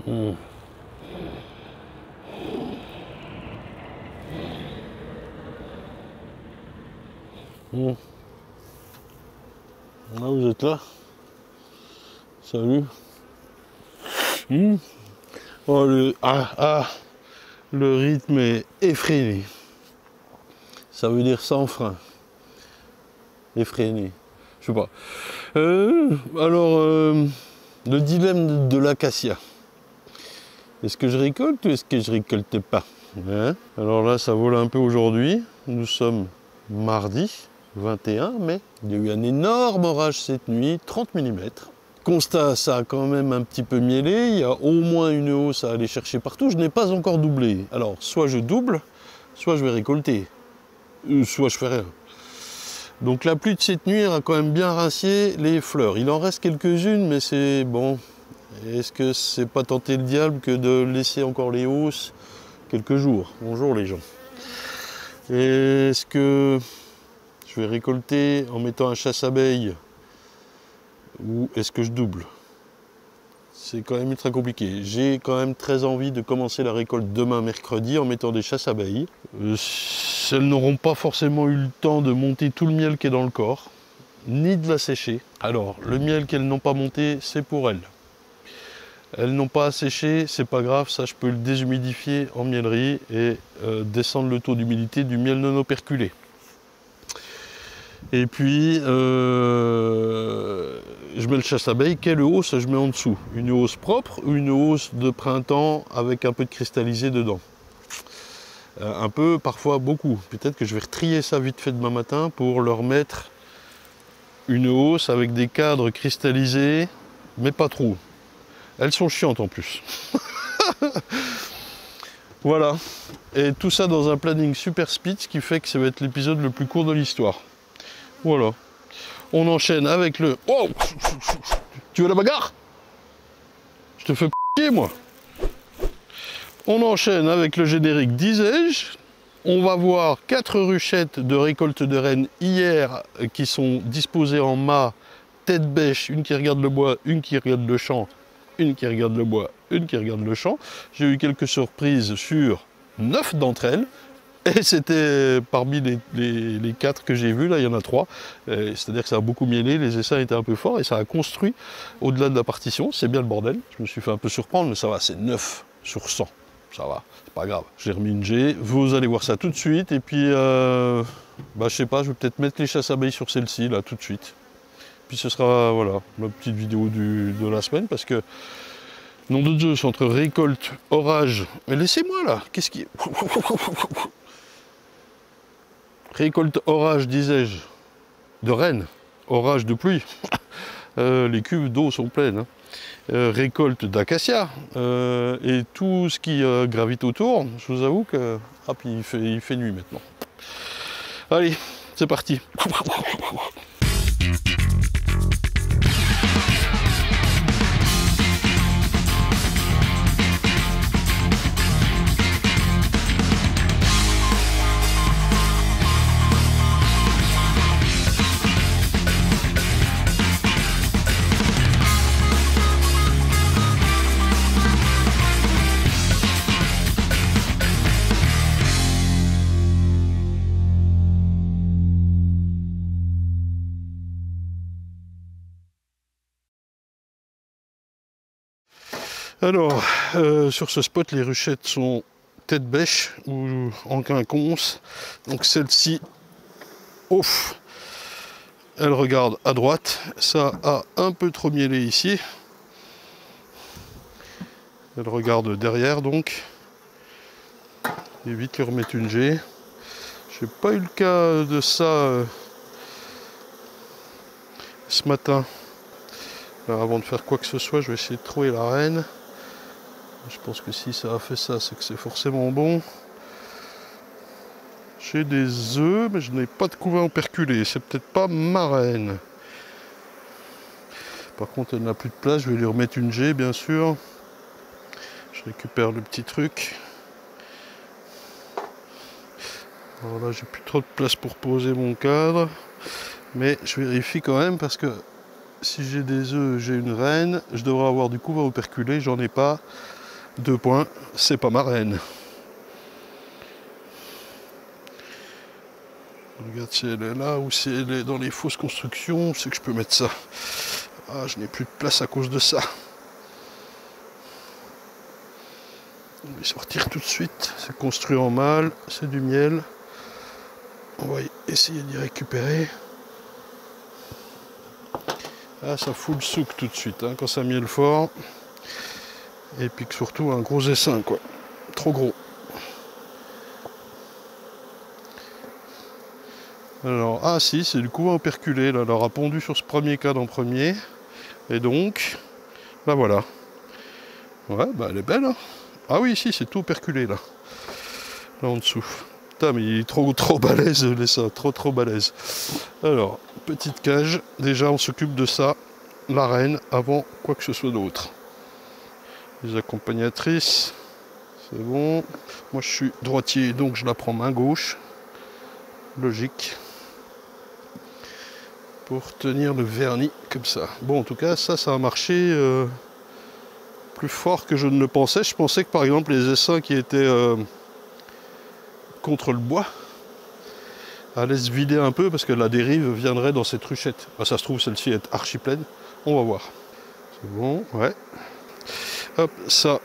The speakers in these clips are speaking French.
Mmh. Mmh. Ah, vous êtes là? Salut. Mmh. Oh, le rythme est effréné. Ça veut dire sans frein. Effréné. Je sais pas. Le dilemme de l'acacia. Est-ce que je récolte ou est-ce que je récolte pas, hein? Alors là, ça vole un peu aujourd'hui. Nous sommes mardi 21 mai. Il y a eu un énorme orage cette nuit, 30 mm. Constat, ça a quand même un petit peu mielé. Il y a au moins une hausse à aller chercher partout. Je n'ai pas encore doublé. Alors, soit je double, soit je vais récolter. Soit je fais rien. Donc la pluie de cette nuit a quand même bien rincé les fleurs. Il en reste quelques-unes, mais c'est bon. Est-ce que c'est pas tenter le diable que de laisser encore les hausses quelques jours? Bonjour les gens. Est-ce que je vais récolter en mettant un chasse-abeille ou est-ce que je double? C'est quand même ultra compliqué. J'ai quand même très envie de commencer la récolte demain mercredi en mettant des chasse-abeilles. Elles n'auront pas forcément eu le temps de monter tout le miel qui est dans le corps, ni de la sécher. Alors, le miel qu'elles n'ont pas monté, c'est pour elles. Elles n'ont pas à sécher, c'est pas grave, ça je peux le déshumidifier en miellerie et descendre le taux d'humidité du miel non operculé. Et puis, je mets le chasse-abeille. Quelle hausse je mets en dessous? Une hausse propre ou une hausse de printemps avec un peu de cristallisé dedans? Un peu, parfois beaucoup. Peut-être que je vais retrier ça vite fait demain matin pour leur mettre une hausse avec des cadres cristallisés, mais pas trop. Elles sont chiantes en plus. Voilà. Et tout ça dans un planning super speed, ce qui fait que ça va être l'épisode le plus court de l'histoire. Voilà. On enchaîne avec le... Oh! Tu veux la bagarre? Je te fais p***er, moi. On enchaîne avec le générique, disais-je. On va voir 4 ruchettes de récolte de rennes hier qui sont disposées en mât, tête bêche, une qui regarde le bois, une qui regarde le champ, une qui regarde le bois, une qui regarde le champ. J'ai eu quelques surprises sur 9 d'entre elles. Et c'était parmi les 4 que j'ai vus, là il y en a 3. C'est-à-dire que ça a beaucoup mielé, les essaims étaient un peu forts et ça a construit au-delà de la partition. C'est bien le bordel. Je me suis fait un peu surprendre, mais ça va, c'est 9 sur 100. Ça va, c'est pas grave. J'ai remis une G. Vous allez voir ça tout de suite. Et puis, je sais pas, je vais peut-être mettre les chasses-abeilles sur celle-ci, là, tout de suite. Puis ce sera, voilà, ma petite vidéo de la semaine, parce que, nom de Dieu, c'est entre récolte, orage... Mais laissez-moi, là, qu'est-ce qui... Récolte, orage, disais-je, de rennes, orage de pluie. Les cuves d'eau sont pleines. Hein. Récolte d'acacia et tout ce qui gravite autour. Je vous avoue que... Ah, puis il fait nuit maintenant. Allez, c'est parti. Alors, sur ce spot, les ruchettes sont tête bêche ou en quinconce. Donc celle-ci, ouf, elle regarde à droite. Ça a un peu trop mielé ici. Elle regarde derrière donc. Et vite lui remettre une G. J'ai pas eu le cas de ça ce matin. Alors avant de faire quoi que ce soit, je vais essayer de trouver la reine. Je pense que si ça a fait ça, c'est que c'est forcément bon. J'ai des œufs, mais je n'ai pas de couvain operculé. C'est peut-être pas ma reine. Par contre, elle n'a plus de place. Je vais lui remettre une G, bien sûr. Je récupère le petit truc. Alors là, j'ai plus trop de place pour poser mon cadre. Mais je vérifie quand même parce que Si j'ai des œufs, j'ai une reine. Je devrais avoir du couvain operculé, j'en ai pas. 2 points, c'est pas ma reine. Regarde si elle est là ou si elle est dans les fausses constructions, c'est que je peux mettre ça. Ah, je n'ai plus de place à cause de ça. On va sortir tout de suite. C'est construit en mâle, c'est du miel. On va essayer d'y récupérer. Ah, ça fout le souk tout de suite, hein, quand ça miel fort. Et puis que surtout un gros essaim, quoi. Trop gros. Alors, ah si, c'est du couvain operculé. Là, elle aura pondu sur ce premier cadre en premier. Et donc, là voilà. Ouais, bah elle est belle, hein. Ah oui, ici, c'est tout operculé, là. Là en dessous. Putain, mais il est trop balèze, l'essaim. Trop balèze. Alors, petite cage. Déjà, on s'occupe de ça. La reine, avant quoi que ce soit d'autre. Les accompagnatrices. C'est bon. Moi, je suis droitier, donc je la prends main gauche. Logique. Pour tenir le vernis comme ça. Bon, en tout cas, ça a marché plus fort que je ne le pensais. Je pensais que, par exemple, les essaims qui étaient contre le bois allaient se vider un peu parce que la dérive viendrait dans cette ruchette. Ah, ça se trouve, celle-ci est archi pleine. On va voir. C'est bon, ouais. Hop, ça.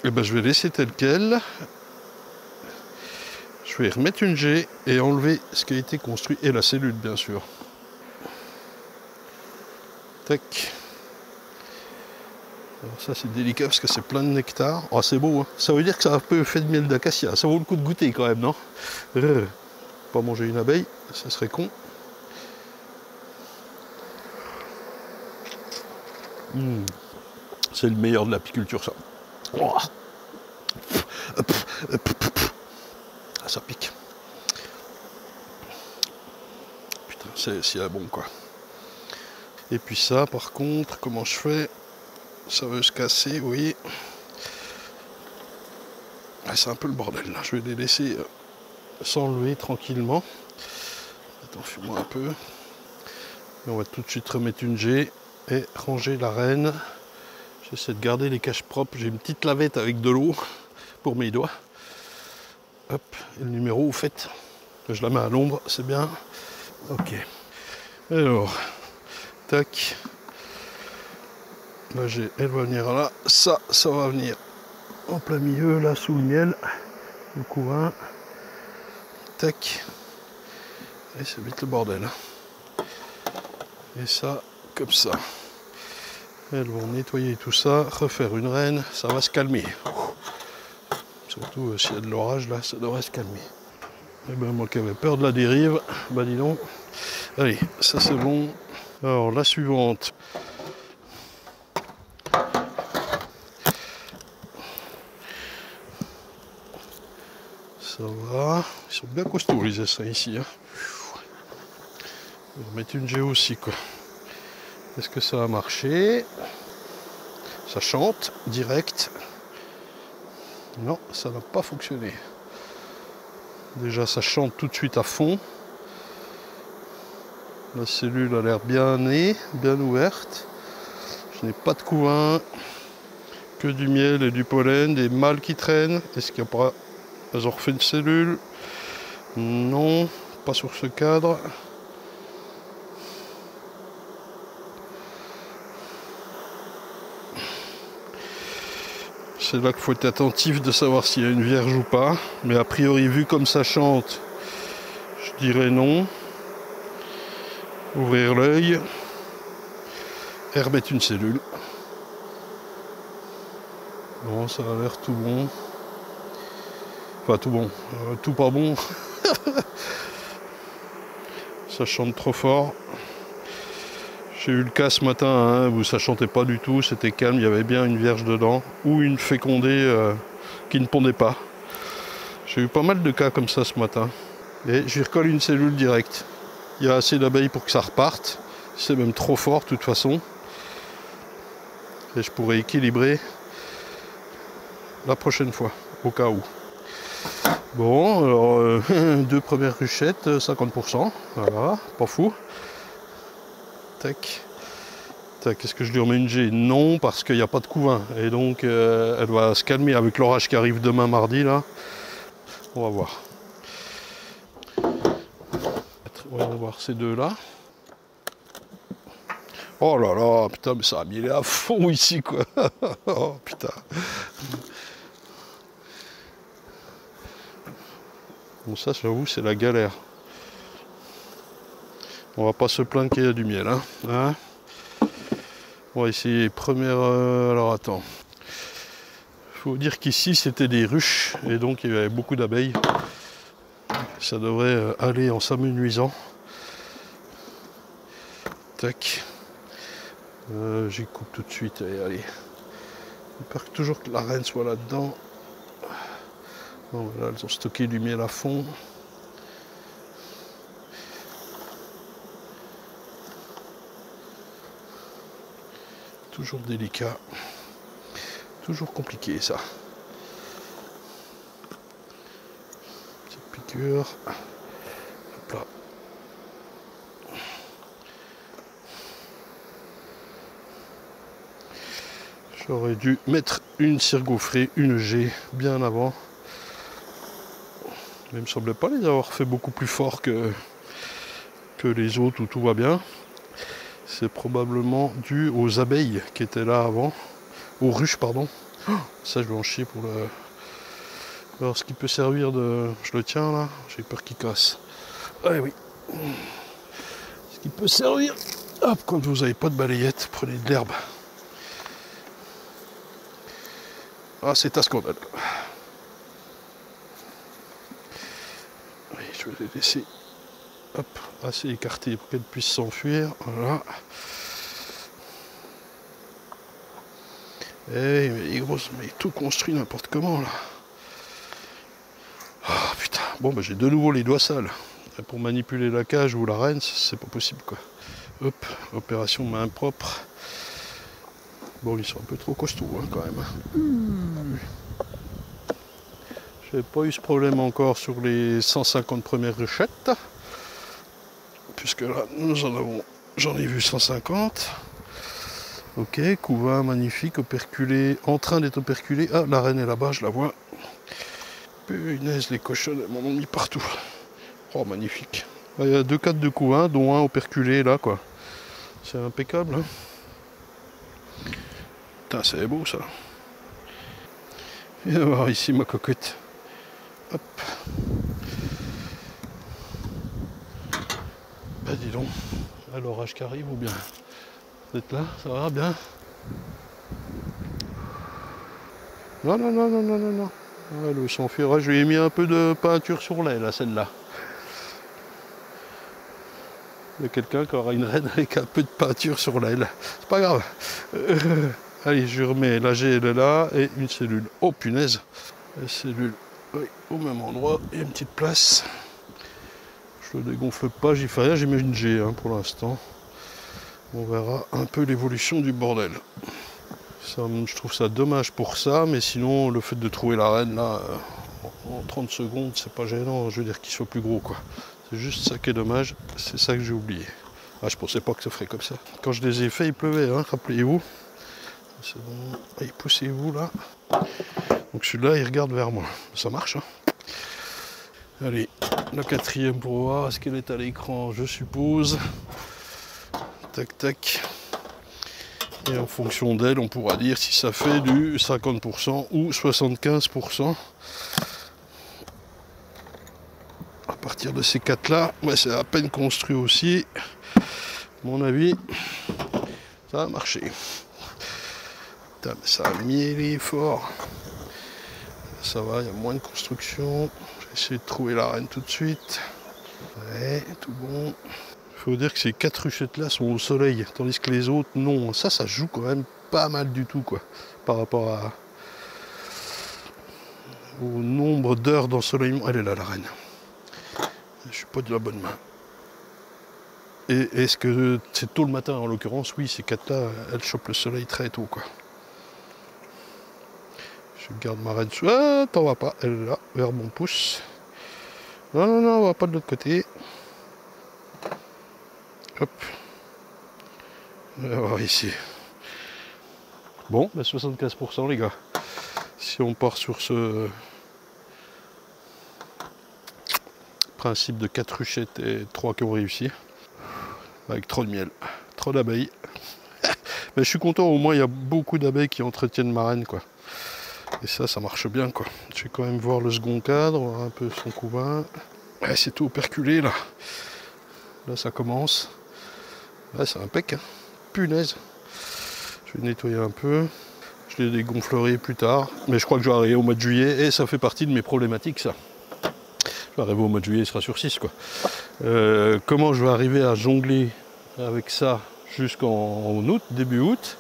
Eh ben, je vais laisser tel quel. Je vais remettre une G et enlever ce qui a été construit et la cellule bien sûr. Tac. Alors ça c'est délicat parce que c'est plein de nectar. Oh, c'est beau, hein. Ça veut dire que ça a un peu fait de miel d'acacia. Ça vaut le coup de goûter quand même, non? Pas manger une abeille, ça serait con. C'est le meilleur de l'apiculture, ça. Oh. Ah, ça pique. Putain, c'est si bon quoi. Et puis ça, par contre, comment je fais? Ça veut se casser, oui. Ah, c'est un peu le bordel là. Je vais les laisser s'enlever tranquillement. Attends, fuis-moi un peu. Et on va tout de suite remettre une G et ranger la reine. J'essaie de garder les caches propres. J'ai une petite lavette avec de l'eau pour mes doigts. Hop, et le numéro, au fait, je la mets à l'ombre, c'est bien. Ok. Alors, tac. Là, elle va venir là. Ça va venir en plein milieu, là, sous le miel. Le couvain. Tac. Et c'est vite le bordel. Et ça, comme ça. Elles vont nettoyer tout ça, refaire une reine, ça va se calmer. Surtout s'il y a de l'orage, là, ça devrait se calmer. Et ben moi qui avais peur de la dérive, bah dis donc. Allez, ça c'est bon. Alors la suivante. Ça va. Ils sont bien costauds les essaims ici. Hein. On va mettre une géo aussi quoi. Est-ce que ça a marché? Ça chante direct. Non, ça n'a pas fonctionné. Déjà, ça chante tout de suite à fond. La cellule a l'air bien née, bien ouverte. Je n'ai pas de couvain, que du miel et du pollen, des mâles qui traînent. Est-ce qu'il n'y a pas... Elles ont refait une cellule? Non, pas sur ce cadre. C'est là qu'il faut être attentif de savoir s'il y a une vierge ou pas. Mais a priori, vu comme ça chante, je dirais non. Ouvrir l'œil. Et remettre une cellule. Bon, ça a l'air tout bon. Enfin, tout bon. Tout pas bon. Ça chante trop fort. J'ai eu le cas ce matin hein, où ça chantait pas du tout, c'était calme, il y avait bien une vierge dedans, ou une fécondée qui ne pondait pas. J'ai eu pas mal de cas comme ça ce matin. Et je lui recolle une cellule directe. Il y a assez d'abeilles pour que ça reparte. C'est même trop fort de toute façon. Et je pourrais équilibrer la prochaine fois, au cas où. Bon, alors, 2 premières ruchettes, 50%. Voilà, pas fou. tac. Tac, est-ce que je lui remets une G? Non, parce qu'il n'y a pas de couvain. Et donc, elle va se calmer avec l'orage qui arrive demain mardi, là. On va voir. On va voir ces deux-là. Oh là là, putain, mais ça a mis à fond ici, quoi. Oh, putain. Bon, ça, j'avoue, c'est la galère. On va pas se plaindre qu'il y a du miel, hein. On va essayer. Première... alors, attends. Il faut dire qu'ici, c'était des ruches, et donc il y avait beaucoup d'abeilles. Ça devrait aller en s'amenuisant. Tac. J'y coupe tout de suite. Allez. J'espère toujours que la reine soit là-dedans. Bon, voilà, elles ont stocké du miel à fond. Toujours délicat. Toujours compliqué, ça. Petite piqûre. Hop là. J'aurais dû mettre une cire gaufrée, une G, bien avant. Mais il me semblait pas les avoir fait beaucoup plus fort que les autres où tout va bien. C'est probablement dû aux abeilles qui étaient là avant. Aux ruches, pardon. Oh, ça, je vais en chier pour le... Alors, ce qui peut servir de... Je le tiens, là. J'ai peur qu'il casse. Ah oui. Ce qui peut servir... Hop, quand vous n'avez pas de balayette, prenez de l'herbe. Ah, c'est un scandale. Oui, je vais les laisser hop, assez écartées pour qu'elles puissent s'enfuir. Voilà. Eh, mais les grosses, mais tout construit n'importe comment, là. Ah, putain. Bon, bah, j'ai de nouveau les doigts sales. Pour manipuler la cage ou la reine, c'est pas possible, quoi. Hop, opération main propre. Bon, ils sont un peu trop costauds, hein, quand même. J'ai pas eu ce problème encore sur les 150 premières ruchettes. Puisque là, j'en ai vu 150. Ok, couvain magnifique, operculé, en train d'être operculé. Ah, la reine est là-bas, je la vois. Punaise, les cochonnes, elles m'en ont mis partout. Oh, magnifique. Il y a 2 cadres de couvain, dont un operculé là, quoi. C'est impeccable, hein. Putain, c'est beau, ça. Viens voir ici, ma cocotte. Hop. Bah, dis donc. L'orage qui arrive ou bien? Vous êtes là? Ça va bien? Non, non, non, non, non, non, non. Elle veut s'enfuir. Je lui ai mis un peu de peinture sur l'aile, là, celle-là. Il y a quelqu'un qui aura une reine avec un peu de peinture sur l'aile. C'est pas grave. Allez, je remets la G, elle est là, et une cellule. Oh, punaise. La cellule, oui, au même endroit, il y a une petite place. Je le dégonfle pas, j'y fais rien, j'ai mis une G hein, pour l'instant. On verra un peu l'évolution du bordel. Ça, je trouve ça dommage pour ça, mais sinon le fait de trouver la reine là en 30 secondes, c'est pas gênant, je veux dire qu'il soit plus gros quoi. C'est juste ça qui est dommage, c'est ça que j'ai oublié. Ah, je pensais pas que ça ferait comme ça. Quand je les ai fait, il pleuvait, hein, rappelez-vous. C'est bon. Allez, poussez-vous là. Donc celui-là, il regarde vers moi. Ça marche, hein. Allez, la quatrième pour voir. Est-ce qu'elle est à l'écran? Je suppose. Tac, tac. Et en fonction d'elle, on pourra dire si ça fait du 50% ou 75%. À partir de ces quatre-là, ouais, c'est à peine construit aussi. À mon avis, ça va marcher. Putain, mais ça a mielé fort. Ça va, il y a moins de construction. Je vais essayer de trouver la reine tout de suite. Ouais, tout bon. Il faut dire que ces 4 ruchettes là sont au soleil, tandis que les autres non. Ça joue quand même pas mal du tout, quoi, par rapport au nombre d'heures d'ensoleillement. Elle est là, la reine. Je suis pas de la bonne main. Et est-ce que c'est tôt le matin en l'occurrence? Oui, ces 4 là, elles chopent le soleil très tôt, quoi. Je garde ma reine sous. Ah, t'en vas pas, elle est là, vers mon pouce. Non, non, non, on va pas de l'autre côté. Hop. On va voir ici. Bon, bah 75% les gars. Si on part sur ce principe de 4 ruchettes et 3 qui ont réussi, avec trop de miel, trop d'abeilles. Mais je suis content, au moins il y a beaucoup d'abeilles qui entretiennent ma reine, quoi. Et ça marche bien, quoi. Je vais quand même voir le second cadre, voir un peu son couvain. Ouais, c'est tout operculé là. Là ça commence. Ouais, c'est impec, hein. Punaise. Je vais nettoyer un peu. Je les dégonflerai plus tard. Mais je crois que je vais arriver au mois de juillet et ça fait partie de mes problématiques, ça. Je vais arriver au mois de juillet, il sera sur 6, quoi. Comment je vais arriver à jongler avec ça jusqu'en août, début août,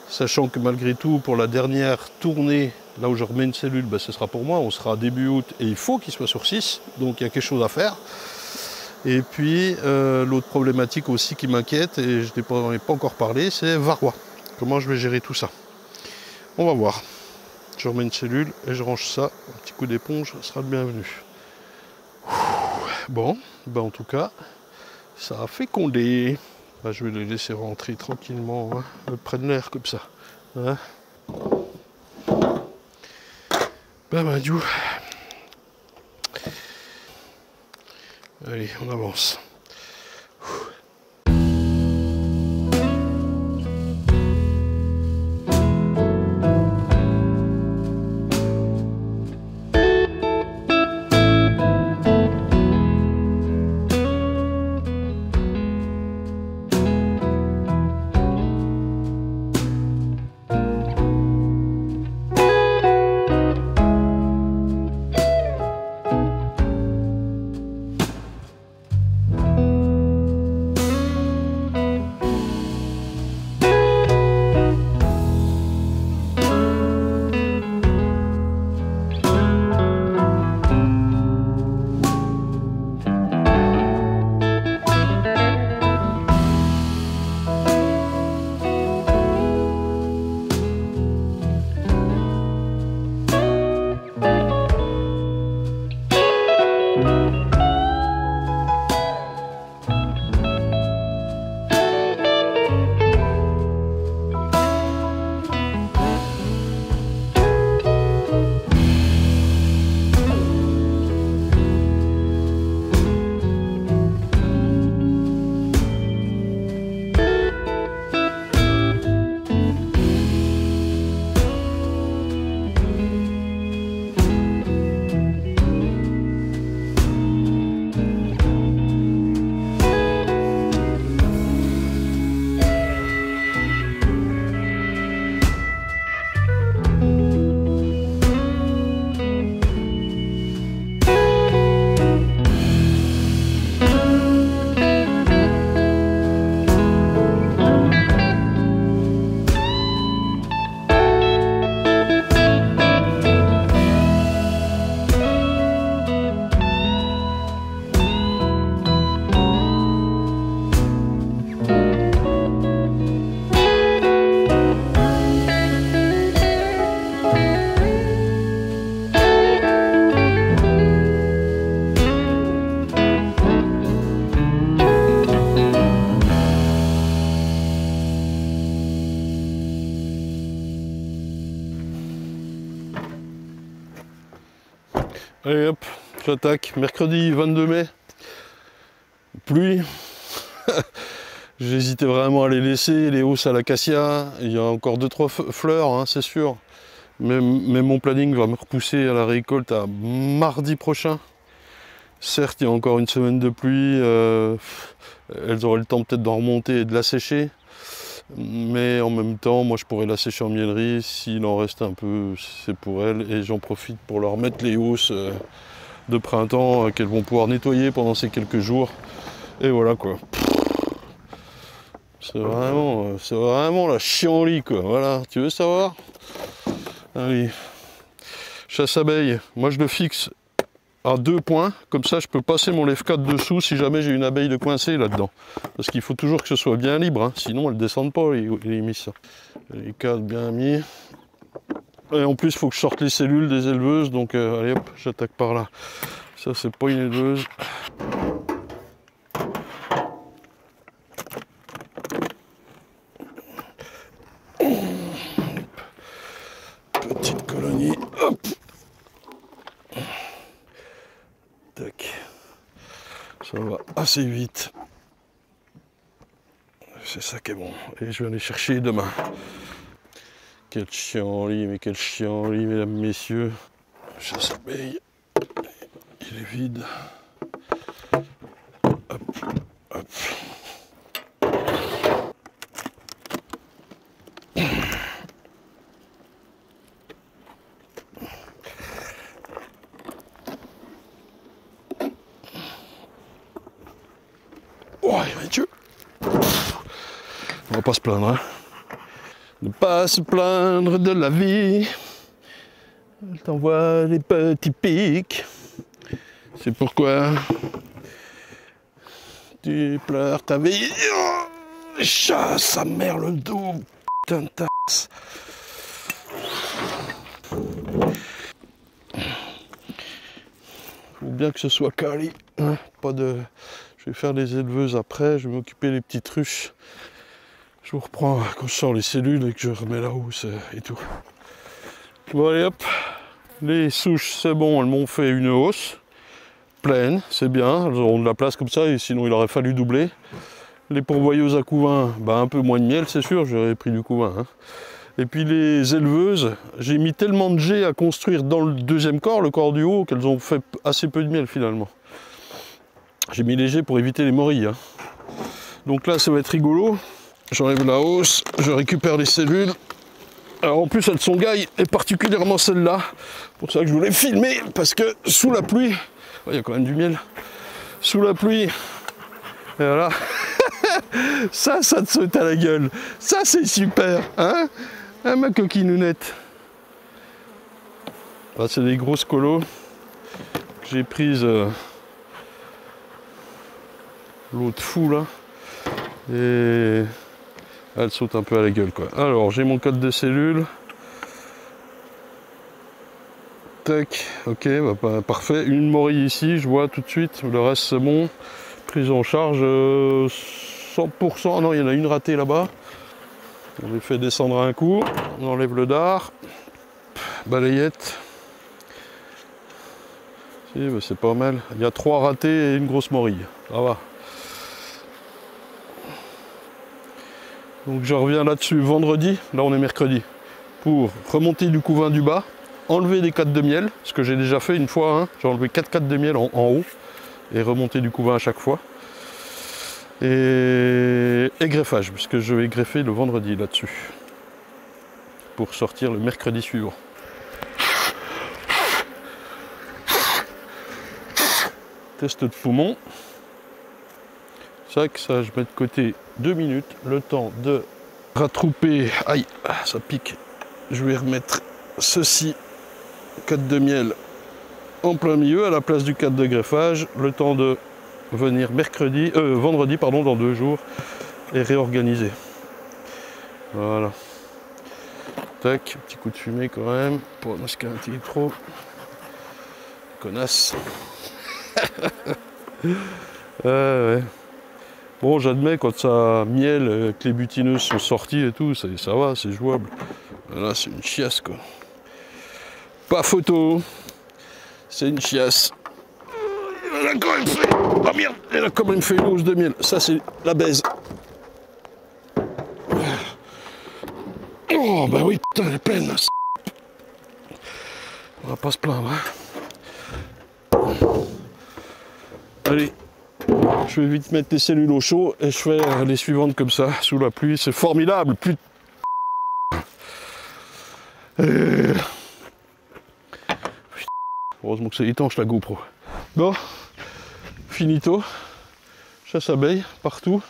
sachant que malgré tout, pour la dernière tournée, là où je remets une cellule, ben, ce sera pour moi, on sera début août et il faut qu'il soit sur 6, donc il y a quelque chose à faire. Et puis l'autre problématique aussi qui m'inquiète, et je n'en ai pas encore parlé, c'est varroa. Comment je vais gérer tout ça? On va voir. Je remets une cellule et je range ça, un petit coup d'éponge sera le bienvenu. Bon, ben en tout cas, ça a fécondé. Ben, je vais les laisser rentrer tranquillement, hein. Elles prennent l'air comme ça. Hein, ben Madiou. Allez, on avance. Allez hop, j'attaque. Mercredi 22 mai. Pluie. J'hésitais vraiment à les laisser, les hausses à l'acacia. Il y a encore 2-3 fleurs, hein, c'est sûr. Mais mon planning va me repousser à la récolte à mardi prochain. Certes, il y a encore une semaine de pluie. Elles auraient le temps peut-être d'en remonter et de la sécher. Mais en même temps, moi je pourrais la sécher en mielerie. S'il en reste un peu, c'est pour elles. Et j'en profite pour leur mettre les housses de printemps qu'elles vont pouvoir nettoyer pendant ces quelques jours. Et voilà quoi. C'est vraiment la chienlit quoi. Voilà, tu veux savoir? Allez. Chasse abeille, moi je le fixe à 2 points, comme ça je peux passer mon lève-4 dessous si jamais j'ai une abeille de coincée là-dedans. Parce qu'il faut toujours que ce soit bien libre, hein, sinon elles ne descendent pas les mises. Les 4 bien mis. Et en plus il faut que je sorte les cellules des éleveuses, donc allez hop, j'attaque par là. Ça c'est pas une éleveuse. colonies. Hop. Tac. Ça va assez vite. C'est ça qui est bon. Et je vais aller chercher demain. Quel chiant-lit, mais quel chiant-lit, mesdames, messieurs. Chasse abeille. Il est vide. Hop, hop. Ouais, Mathieu. On va pas se plaindre, hein. Ne pas se plaindre de la vie. Elle t'envoie des petits pics. C'est pourquoi tu pleures ta vie. Oh, chasse sa mère le dos. Putain de tasse. Faut bien que ce soit calé. Hein, pas de... Je vais faire les éleveuses après. Je vais m'occuper des petites ruches. Je vous reprends quand je sors les cellules et que je remets la housse et tout. Bon allez hop. Les souches c'est bon, elles m'ont fait une hausse. Pleine, c'est bien, elles auront de la place comme ça, et sinon il aurait fallu doubler. Les pourvoyeuses à couvain, bah un peu moins de miel, c'est sûr, j'aurais pris du couvain. Hein. Et puis les éleveuses, j'ai mis tellement de jets à construire dans le deuxième corps, le corps du haut, qu'elles ont fait assez peu de miel finalement. J'ai mis les jets pour éviter les morilles. Hein. Donc là, ça va être rigolo. J'enlève la hausse, je récupère les cellules. Alors en plus, elles sont gailles, et particulièrement celle-là. Pour ça que je voulais filmer, parce que sous la pluie, il y a quand même du miel. Sous la pluie, et voilà. Ça te saute à la gueule. Ça, c'est super, hein, hein ma coquinounette. Là, c'est des grosses colos que j'ai prises l'autre fou, là. Et elles sautent un peu à la gueule, quoi. Alors, j'ai mon code de cellule. Tac, ok, bah, parfait. Une morille ici, je vois tout de suite. Le reste, c'est bon. Prise en charge 100%. Non, il y en a une ratée là-bas. On les fait descendre un coup. On enlève le dard. Balayette. Si, bah, c'est pas mal. Il y a 3 ratés et une grosse morille. Ça va. Donc je reviens là-dessus vendredi. Là, on est mercredi. Pour remonter du couvain du bas. Enlever des cattes de miel, ce que j'ai déjà fait une fois, hein. J'ai enlevé 4 cattes de miel en haut et remonter du couvain à chaque fois. Et greffage, puisque je vais greffer le vendredi là-dessus pour sortir le mercredi suivant. Test de poumon. Ça, je mets de côté 2 minutes, le temps de rattrouper. Aïe, ça pique. Je vais remettre ceci. 4 de miel en plein milieu à la place du 4 de greffage, le temps de venir vendredi pardon, dans 2 jours et réorganiser. Voilà. Tac, petit coup de fumée quand même pour masquer un petit trop. Connasse. Ouais. Bon, j'admets quand ça miel, que les butineuses sont sorties et tout, ça va, c'est jouable. Là, c'est une chiasse quoi. Pas photo, c'est une chiasse. Elle a quand même fait... Oh merde, elle a quand même fait une hausse de miel. Ça, c'est la baise. Oh, bah oui, putain, elle est pleine. Là. On va pas se plaindre. Hein. Allez, je vais vite mettre les cellules au chaud et je fais les suivantes comme ça, sous la pluie. C'est formidable. Plus de... Heureusement que c'est étanche la GoPro. Bon, finito. Chasse abeille partout.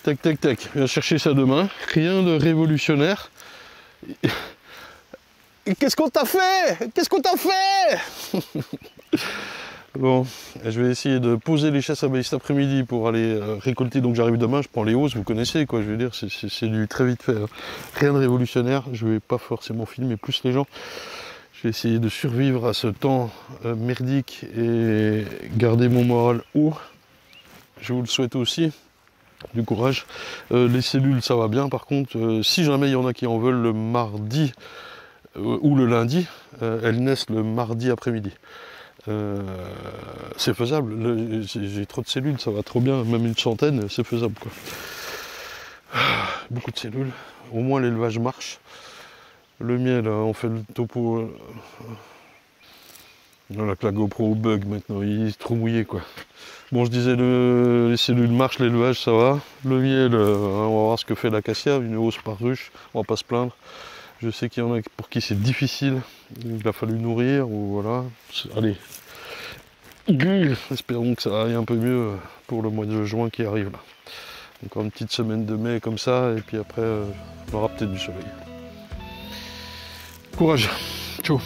Tac, tac, tac. Je viens chercher ça demain. Rien de révolutionnaire. Qu'est-ce qu'on t'a fait? Qu'est-ce qu'on t'a fait? Bon, je vais essayer de poser les chasses abeilles cet après-midi pour aller récolter. Donc j'arrive demain, je prends les hausses, vous connaissez quoi, je veux dire, c'est du très vite fait. Hein. Rien de révolutionnaire. Je vais pas forcément filmer plus les gens. Je vais essayer de survivre à ce temps merdique et garder mon moral haut. Je vous le souhaite aussi. Du courage. Les cellules, ça va bien. Par contre, si jamais il y en a qui en veulent le mardi, ou le lundi, elles naissent le mardi après-midi. C'est faisable, j'ai trop de cellules, ça va trop bien, même une centaine, c'est faisable quoi. Beaucoup de cellules, au moins l'élevage marche. Le miel, on fait le topo. Voilà que la GoPro bug maintenant, il est trop mouillé quoi. Bon, je disais les cellules marchent, l'élevage ça va. Le miel, on va voir ce que fait l'acacia, une hausse par ruche, on va pas se plaindre. Je sais qu'il y en a pour qui c'est difficile, il a fallu nourrir, ou voilà. Allez, espérons que ça aille un peu mieux pour le mois de juin qui arrive là. Encore une petite semaine de mai comme ça, et puis après, on aura peut-être du soleil. Courage, ciao.